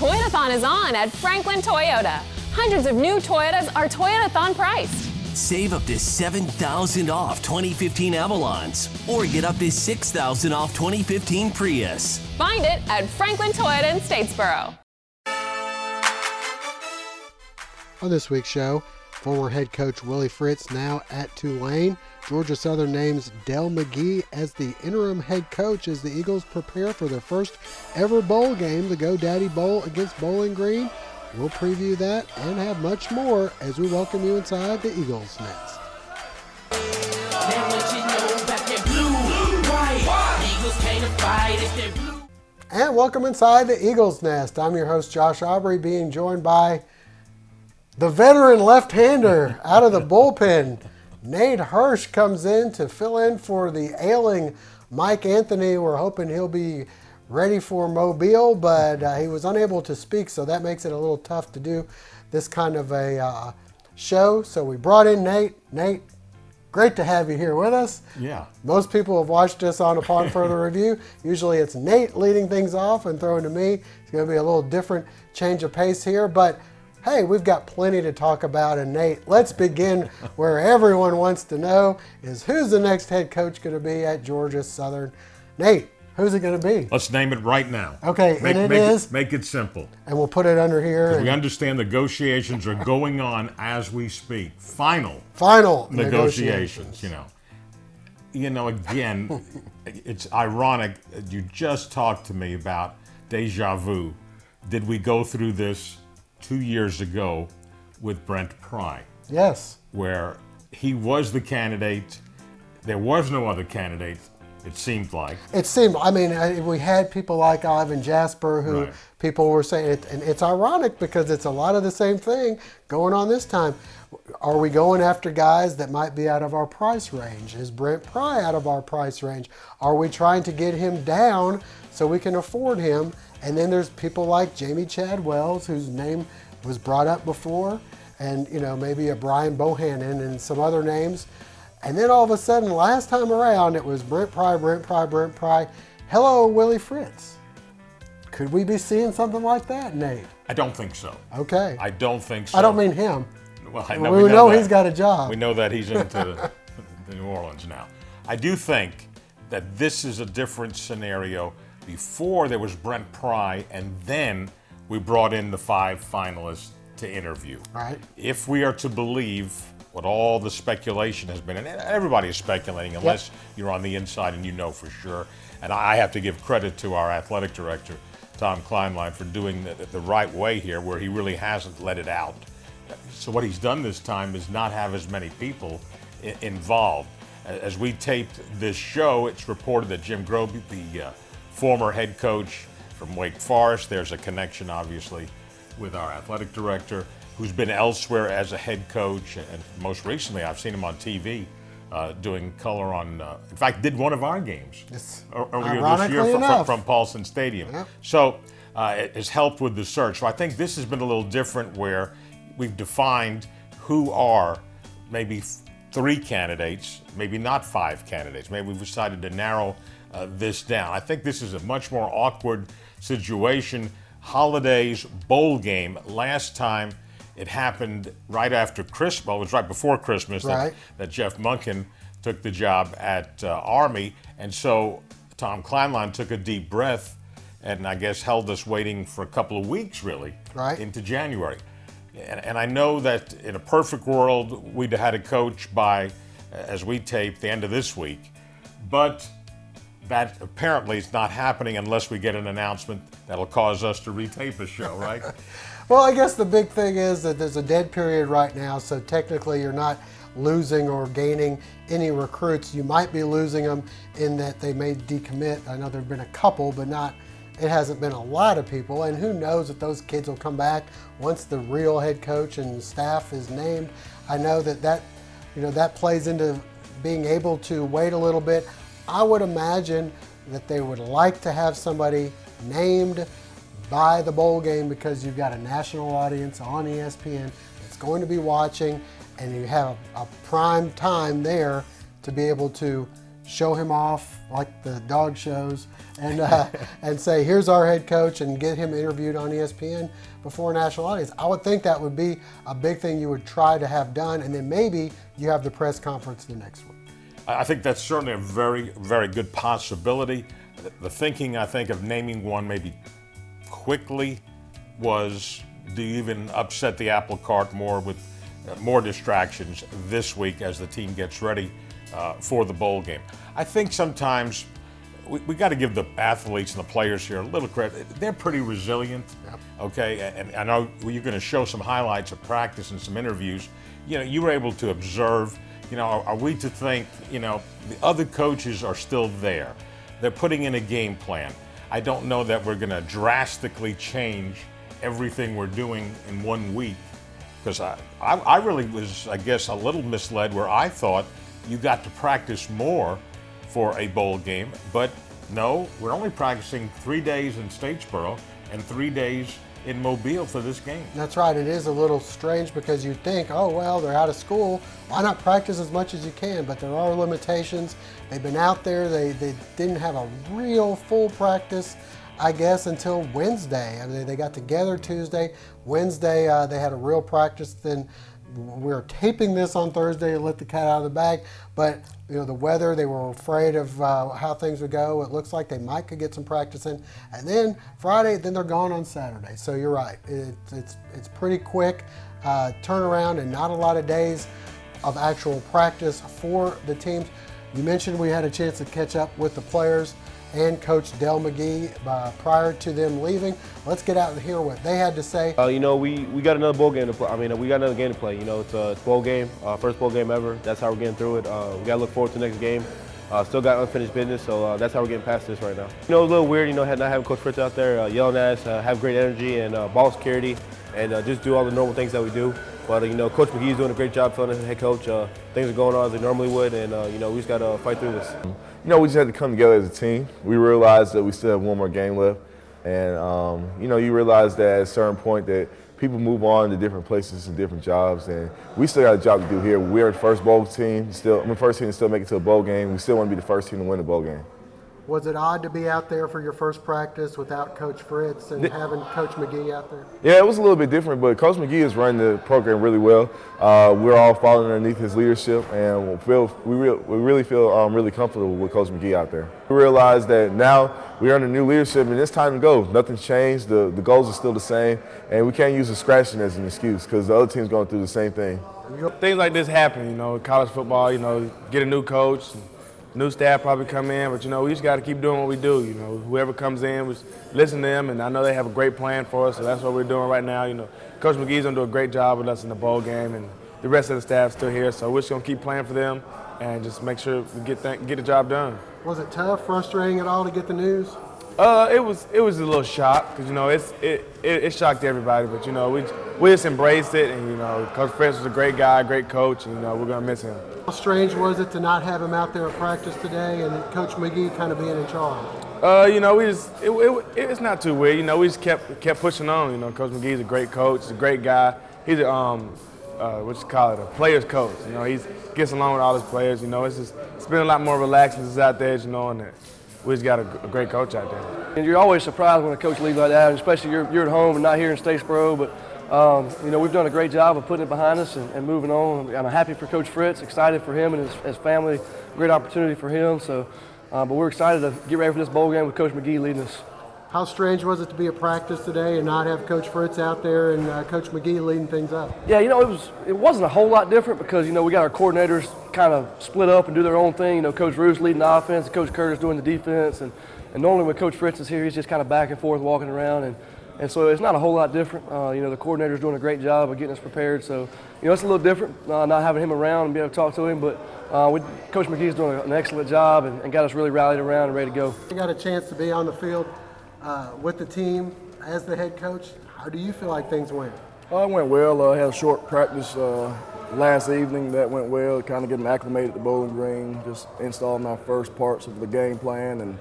Toyotathon is on at Franklin Toyota. Hundreds of new Toyotas are Toyotathon priced. Save up to $7,000 off 2015 Avalons, or get up to $6,000 off 2015 Prius. Find it at Franklin Toyota in Statesboro. On this week's show, former head coach Willie Fritz now at Tulane. Georgia Southern names Dell McGee as the interim head coach as the Eagles prepare for their first ever bowl game, the Go Daddy Bowl against Bowling Green. We'll preview that and have much more as we welcome you inside the Eagles Nest. And welcome inside the Eagles Nest. I'm your host, Josh Aubrey, being joined by the veteran left-hander out of the bullpen. Nate Hirsch comes in to fill in for the ailing Mike Anthony. We're hoping he'll be ready for Mobile, but he was unable to speak, so that makes it a little tough to do this kind of a show. So we brought in Nate. Nate, great to have you here with us. Yeah. Most people have watched us on Upon Further Review. Usually it's Nate leading things off and throwing to me. It's going to be a little different change of pace here, but hey, we've got plenty to talk about. And Nate, let's begin where everyone wants to know is who's the next head coach going to be at Georgia Southern? Nate, who's it going to be? Let's name it right now. Okay, Make it simple. And we'll put it under here. We understand negotiations are going on as we speak. Final negotiations. You know, again, it's ironic. You just talked to me about deja vu. Did we go through this 2 years ago with Brent Pry? Yes. Where he was the candidate. There was no other candidate, it seemed like. We had people like Ivan Jasper who Right. people were saying, and it's ironic because it's a lot of the same thing going on this time. Are we going after guys that might be out of our price range? Is Brent Pry out of our price range? Are we trying to get him down so we can afford him? And then there's people like Jamie Chadwells, whose name was brought up before, and maybe a Brian Bohannon and some other names. And then all of a sudden, last time around, it was Brent Pry. Hello, Willie Fritz. Could we be seeing something like that, Nate? I don't think so. Okay. I don't think so. I don't mean him. Well, we know he's got a job. We know that he's into New Orleans now. I do think that this is a different scenario. Before there was Brent Pry, and then we brought in the 5 finalists to interview. Right. If we are to believe what all the speculation has been, and everybody is speculating unless you're on the inside and you know for sure. And I have to give credit to our athletic director, Tom Kleinlein, for doing the right way here, where he really hasn't let it out. So what he's done this time is not have as many people involved. As we taped this show, it's reported that Jim Grobe, the former head coach from Wake Forest, there's a connection obviously with our athletic director, who's been elsewhere as a head coach, and most recently I've seen him on TV doing color on, in fact, did one of our games earlier this year from Paulson Stadium. Yep. So it has helped with the search. So I think this has been a little different, where we've defined who are maybe 3 candidates, maybe not 5 candidates. Maybe we've decided to narrow this down. I think this is a much more awkward situation. Holidays, bowl game. Last time it happened right after Christmas. Well, it was right before Christmas that Jeff Monken took the job at Army. And so Tom Kleinlein took a deep breath and I guess held us waiting for a couple of weeks, really, into January. And I know that in a perfect world, we'd have had a coach by, as we tape, the end of this week. But that apparently is not happening unless we get an announcement that'll cause us to retape a show, right? Well, I guess the big thing is that there's a dead period right now, so technically you're not losing or gaining any recruits. You might be losing them in that they may decommit. I know there have been a couple, but it hasn't been a lot of people, and who knows if those kids will come back once the real head coach and staff is named. I know that plays into being able to wait a little bit. I would imagine that they would like to have somebody named by the bowl game because you've got a national audience on ESPN that's going to be watching, and you have a prime time there to be able to show him off like the dog shows, and and say, here's our head coach, and get him interviewed on ESPN before a national audience. I would think that would be a big thing you would try to have done, and then maybe you have the press conference the next week. I think that's certainly a very, very good possibility. The thinking, I think, of naming one maybe quickly was, do you even upset the apple cart more with more distractions this week as the team gets ready for the bowl game? I think sometimes we got to give the athletes and the players here a little credit. They're pretty resilient, okay? And I know you're going to show some highlights of practice and some interviews. You know, you were able to observe, you know, are we to think, you know, the other coaches are still there. They're putting in a game plan. I don't know that we're going to drastically change everything we're doing in 1 week, because I really was, I guess, a little misled where I thought you got to practice more for a bowl game, but no, we're only practicing 3 days in Statesboro and 3 days in Mobile for this game. That's right. It is a little strange because you think, oh, well, they're out of school. Why not practice as much as you can? But there are limitations. They've been out there. They didn't have a real full practice, I guess, until Wednesday. I mean, they got together Tuesday. Wednesday, they had a real practice. Then we're taping this on Thursday to let the cat out of the bag. But, you know, the weather, they were afraid of how things would go. It looks like they might could get some practice in. And then Friday, then they're gone on Saturday. So you're right. It's pretty quick turnaround and not a lot of days of actual practice for the teams. You mentioned we had a chance to catch up with the players and Coach Del McGee prior to them leaving. Let's get out and hear what they had to say. You know, we got another bowl game to play. I mean, we got another game to play. You know, it's a bowl game, first bowl game ever. That's how we're getting through it. We got to look forward to the next game. Still got unfinished business, so that's how we're getting past this right now. You know, it was a little weird, you know, not having Coach Fritz out there yelling at us, have great energy and ball security, and just do all the normal things that we do. But, you know, Coach McGee's doing a great job filling in as head coach. Things are going on as they normally would, and, you know, we just got to fight through this. You know, we just had to come together as a team. We realized that we still have one more game left. And, you know, you realize that at a certain point that people move on to different places and different jobs. And we still got a job to do here. We're the first bowl team. First team to still make it to a bowl game. We still want to be the first team to win the bowl game. Was it odd to be out there for your first practice without Coach Fritz and having Coach McGee out there? Yeah, it was a little bit different, but Coach McGee is running the program really well. We're all following underneath his leadership, and we really feel really comfortable with Coach McGee out there. We realize that now we're under new leadership, and it's time to go. Nothing's changed. The goals are still the same, and we can't use the scratching as an excuse because the other team's going through the same thing. Things like this happen, you know, college football, you know, get a new coach. New staff probably come in, but, you know, we just got to keep doing what we do. You know, whoever comes in, we listen to them, and I know they have a great plan for us, so that's what we're doing right now. You know, Coach McGee's going to do a great job with us in the bowl game, and the rest of the staff's still here, so we're just going to keep playing for them and just make sure we get the job done. Was it tough, frustrating at all to get the news? It was a little shock because, you know, it shocked everybody, but, you know, we just embraced it, and, you know, Coach Fritz was a great guy, great coach, and, you know, we're going to miss him. How strange was it to not have him out there at practice today and Coach McGee kind of being in charge? You know, it's not too weird. You know, we just kept pushing on. You know, Coach McGee's a great coach. He's a great guy. He's a player's coach. You know, he gets along with all his players. You know, it's been a lot more relaxed since he's out there, you know, and we just got a great coach out there. And you're always surprised when a coach leaves like that, especially you're at home and not here in Statesboro, but you know, we've done a great job of putting it behind us and moving on. I'm happy for Coach Fritz, excited for him and his family, great opportunity for him. So, but we're excited to get ready for this bowl game with Coach McGee leading us. How strange was it to be at practice today and not have Coach Fritz out there and Coach McGee leading things up? Yeah, you know, it wasn't a whole lot different because, you know, we got our coordinators kind of split up and do their own thing. You know, Coach Roos leading the offense, Coach Curtis doing the defense, and normally when Coach Fritz is here, he's just kind of back and forth walking around, and so it's not a whole lot different. You know, the coordinator's doing a great job of getting us prepared, so, you know, it's a little different not having him around and being able to talk to him, but Coach McGee's doing an excellent job and got us really rallied around and ready to go. You got a chance to be on the field with the team as the head coach. How do you feel like things went? It went well. I had a short practice last evening. That went well, kind of getting acclimated at the Bowling Green, just installing our first parts of the game plan. And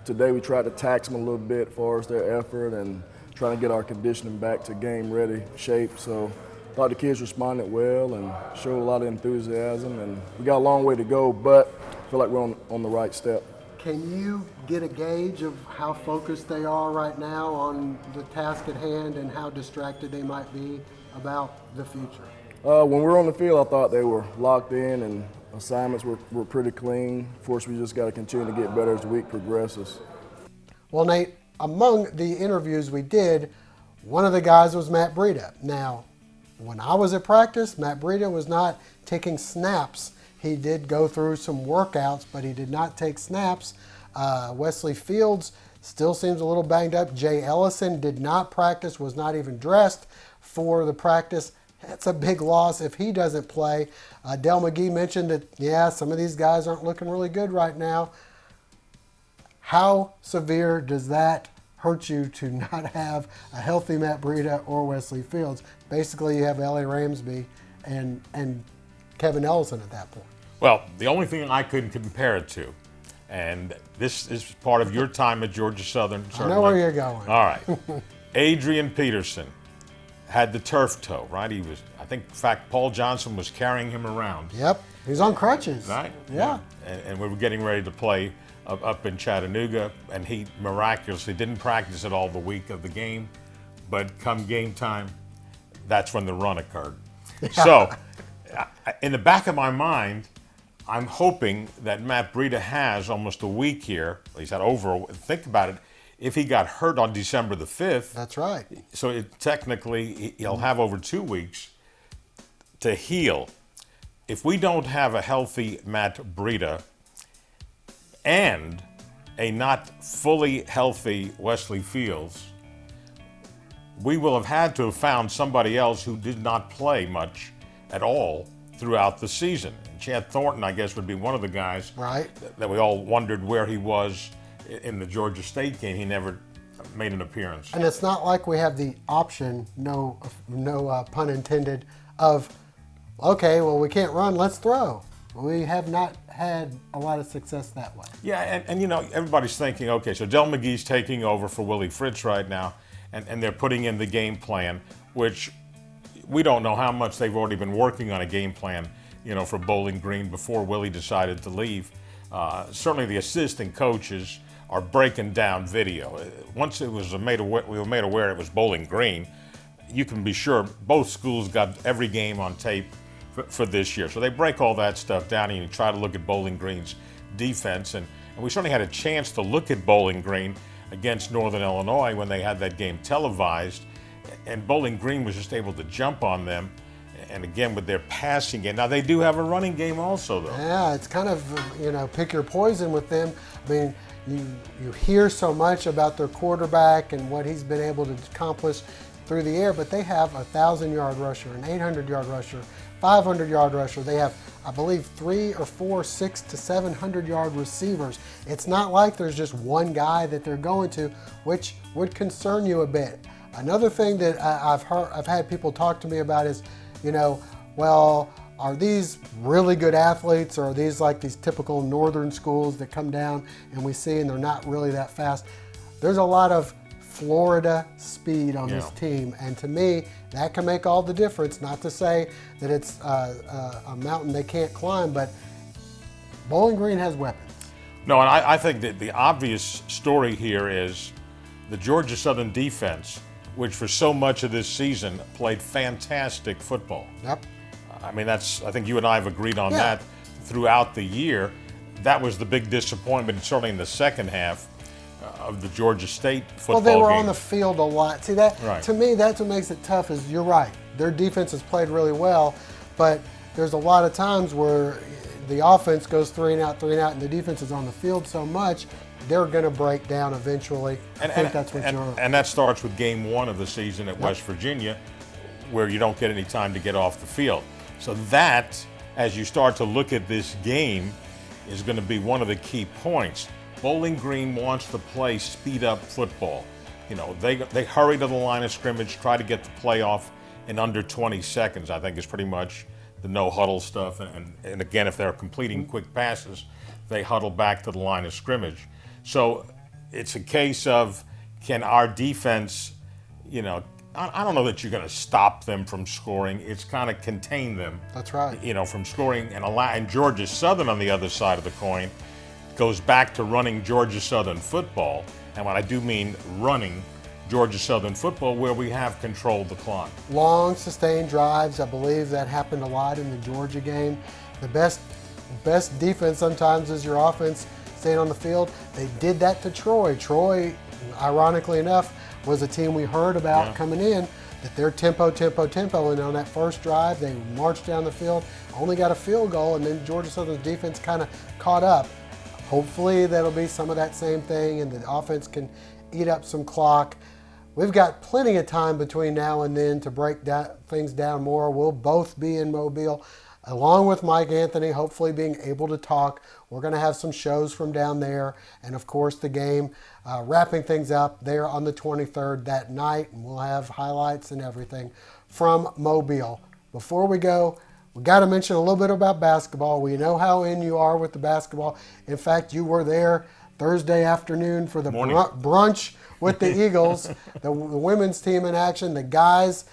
today we tried to tax them a little bit as far as their effort and trying to get our conditioning back to game-ready shape. So I thought the kids responded well and showed a lot of enthusiasm. And we got a long way to go, but feel like we're on the right step. Can you get a gauge of how focused they are right now on the task at hand and how distracted they might be about the future? When we were on the field, I thought they were locked in and assignments were pretty clean. Of course, we just got to continue to get better as the week progresses. Well, Nate, among the interviews we did, one of the guys was Matt Breida. Now, when I was at practice, Matt Breida was not taking snaps. He did go through some workouts, but he did not take snaps. Wesley Fields still seems a little banged up. Jay Ellison did not practice, was not even dressed for the practice. That's a big loss if he doesn't play. Del McGee mentioned that, yeah, some of these guys aren't looking really good right now. How severe does that hurt you to not have a healthy Matt Breida or Wesley Fields? Basically, you have L.A. Ramsby and Kevin Ellison at that point. Well, the only thing I could compare it to, and this is part of your time at Georgia Southern. I know where you're going. All right. Adrian Peterson had the turf toe, right? He was, I think, in fact, Paul Johnson was carrying him around. Yep. He's on crutches. Right? Yeah. And we were getting ready to play up in Chattanooga, and he miraculously didn't practice at all the week of the game, but come game time, that's when the run occurred. So, in the back of my mind, I'm hoping that Matt Breida has almost a week here. He's had think about it, if he got hurt on December the 5th. That's right. So technically, he'll have over 2 weeks to heal. If we don't have a healthy Matt Breida and a not fully healthy Wesley Fields, we will have had to have found somebody else who did not play much at all throughout the season. Chad Thornton, I guess, would be one of the guys right that we all wondered where he was in the Georgia State game. He never made an appearance. And it's not like we have the option, no pun intended, of, okay, well, we can't run, let's throw. We have not had a lot of success that way. Yeah, and you know, everybody's thinking, okay, so Del McGee's taking over for Willie Fritz right now, and they're putting in the game plan, which we don't know how much they've already been working on a game plan, you know, for Bowling Green before Willie decided to leave. Certainly the assistant coaches are breaking down video. Once we were made aware it was Bowling Green, you can be sure both schools got every game on tape for this year. So they break all that stuff down and you try to look at Bowling Green's defense. And we certainly had a chance to look at Bowling Green against Northern Illinois when they had that game televised. And Bowling Green was just able to jump on them. And again, with their passing game. Now, they do have a running game also, though. Yeah, it's kind of, you know, pick your poison with them. I mean, you hear so much about their quarterback and what he's been able to accomplish through the air, but they have a 1,000-yard rusher, an 800-yard rusher, 500-yard rusher. They have, I believe, 3 or 4 600 to 700-yard receivers. It's not like there's just one guy that they're going to, which would concern you a bit. Another thing that I've had people talk to me about is, you know, well, are these really good athletes, or are these like these typical northern schools that come down and we see and they're not really that fast? There's a lot of Florida speed on this team, and to me, that can make all the difference. Not to say that it's a mountain they can't climb, but Bowling Green has weapons. No, and I think that the obvious story here is the Georgia Southern defense, which for so much of this season played fantastic football. Yep. I mean, I think you and I have agreed on that throughout the year. That was the big disappointment, certainly in the second half of the Georgia State football game. Well, they were on the field a lot. See, that right. To me, that's what makes it tough is you're right. Their defense has played really well, but there's a lot of times where the offense goes 3 and out, and the defense is on the field so much, they're going to break down eventually. I think that's what you're on. And that starts with game 1 of the season at West Virginia, where you don't get any time to get off the field. So that, as you start to look at this game, is going to be one of the key points. Bowling Green wants to play speed-up football. You know, they hurry to the line of scrimmage, try to get the play off in under 20 seconds, I think is pretty much the no-huddle stuff. And again, if they're completing quick passes, they huddle back to the line of scrimmage. So it's a case of, can our defense, you know, I don't know that you're going to stop them from scoring. It's kind of contain them. That's right. From scoring and Georgia Southern on the other side of the coin goes back to running Georgia Southern football. And when I do mean running Georgia Southern football, where we have controlled the clock. Long, sustained drives. I believe that happened a lot in the Georgia game. The best defense sometimes is your offense staying on the field. They did that to Troy. Troy, ironically enough, was a team we heard about coming in, that they're tempo, and on that first drive, they marched down the field, only got a field goal, and then Georgia Southern's defense kind of caught up. Hopefully that'll be some of that same thing, and the offense can eat up some clock. We've got plenty of time between now and then to break things down more. We'll both be in Mobile, along with Mike Anthony, hopefully being able to talk. We're going to have some shows from down there, and of course the game, wrapping things up there on the 23rd that night, and we'll have highlights and everything from Mobile. Before we go, we got to mention a little bit about basketball. We know how in you are with the basketball. In fact, you were there Thursday afternoon for the brunch with the Eagles, the women's team in action. The guys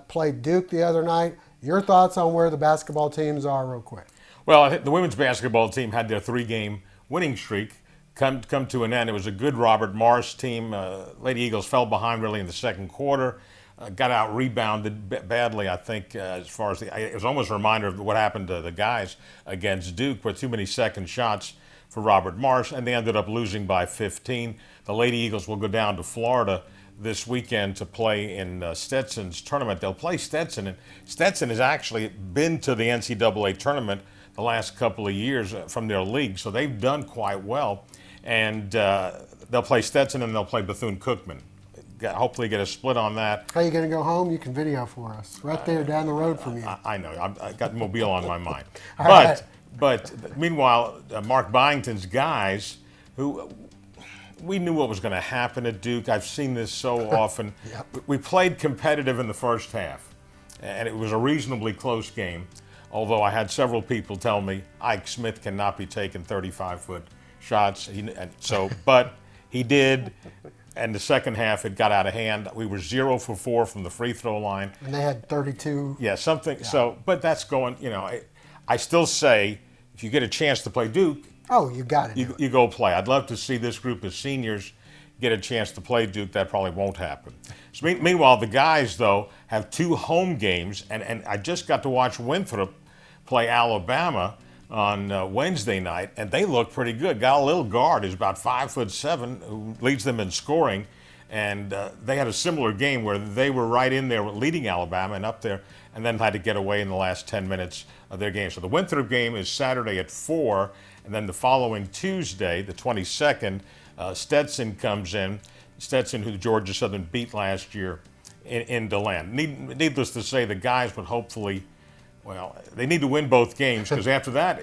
played Duke the other night. Your thoughts on where the basketball teams are real quick? Well, I think the women's basketball team had their 3-game winning streak come to an end. It was a good Robert Morris team. Lady Eagles fell behind really in the second quarter, got out rebounded badly, I think, as far as it was almost a reminder of what happened to the guys against Duke, but too many second shots for Robert Morris, and they ended up losing by 15. The Lady Eagles will go down to Florida this weekend to play in Stetson's tournament. They'll play Stetson, and Stetson has actually been to the NCAA tournament the last couple of years from their league, so they've done quite well. And they'll play Stetson and they'll play Bethune-Cookman. Hopefully get a split on that. How are you going to go home? You can video for us. Right there down the road from you. I know. I got Mobile on my mind. Right. But meanwhile, Mark Byington's guys, who we knew what was going to happen at Duke. I've seen this so often. Yep. We played competitive in the first half, and it was a reasonably close game, although I had several people tell me Ike Smith cannot be taking 35-foot shots. But he did. And the second half, it got out of hand. We were 0 for 4 from the free throw line. And they had 32. Yeah, something. Yeah. So, but that's going, I still say, if you get a chance to play Duke, you got it. You go play. I'd love to see this group of seniors get a chance to play Duke. That probably won't happen. So, meanwhile, the guys, though, have 2 home games, and I just got to watch Winthrop play Alabama on Wednesday night, and they look pretty good. Got a little guard who's about 5'7", who leads them in scoring, and they had a similar game where they were right in there leading Alabama and up there, and then had to get away in the last 10 minutes of their game. So the Winthrop game is Saturday at 4, and then the following Tuesday, the 22nd, Stetson comes in. Stetson, who Georgia Southern beat last year in DeLand. Needless to say, the guys would hopefully. Well, they need to win both games because after that,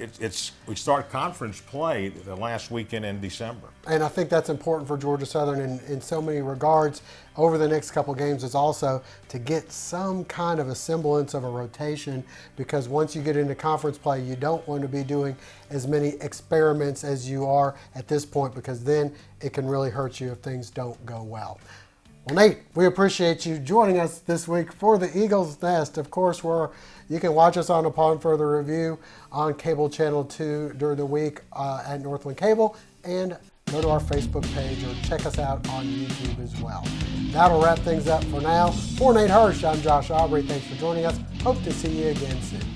we start conference play the last weekend in December. And I think that's important for Georgia Southern in so many regards over the next couple games is also to get some kind of a semblance of a rotation, because once you get into conference play, you don't want to be doing as many experiments as you are at this point, because then it can really hurt you if things don't go well. Well, Nate, we appreciate you joining us this week for the Eagles Nest. Of course, you can watch us on Upon Further Review on Cable Channel 2 during the week at Northland Cable, and go to our Facebook page or check us out on YouTube as well. That'll wrap things up for now. For Nate Hirsch, I'm Josh Aubrey. Thanks for joining us. Hope to see you again soon.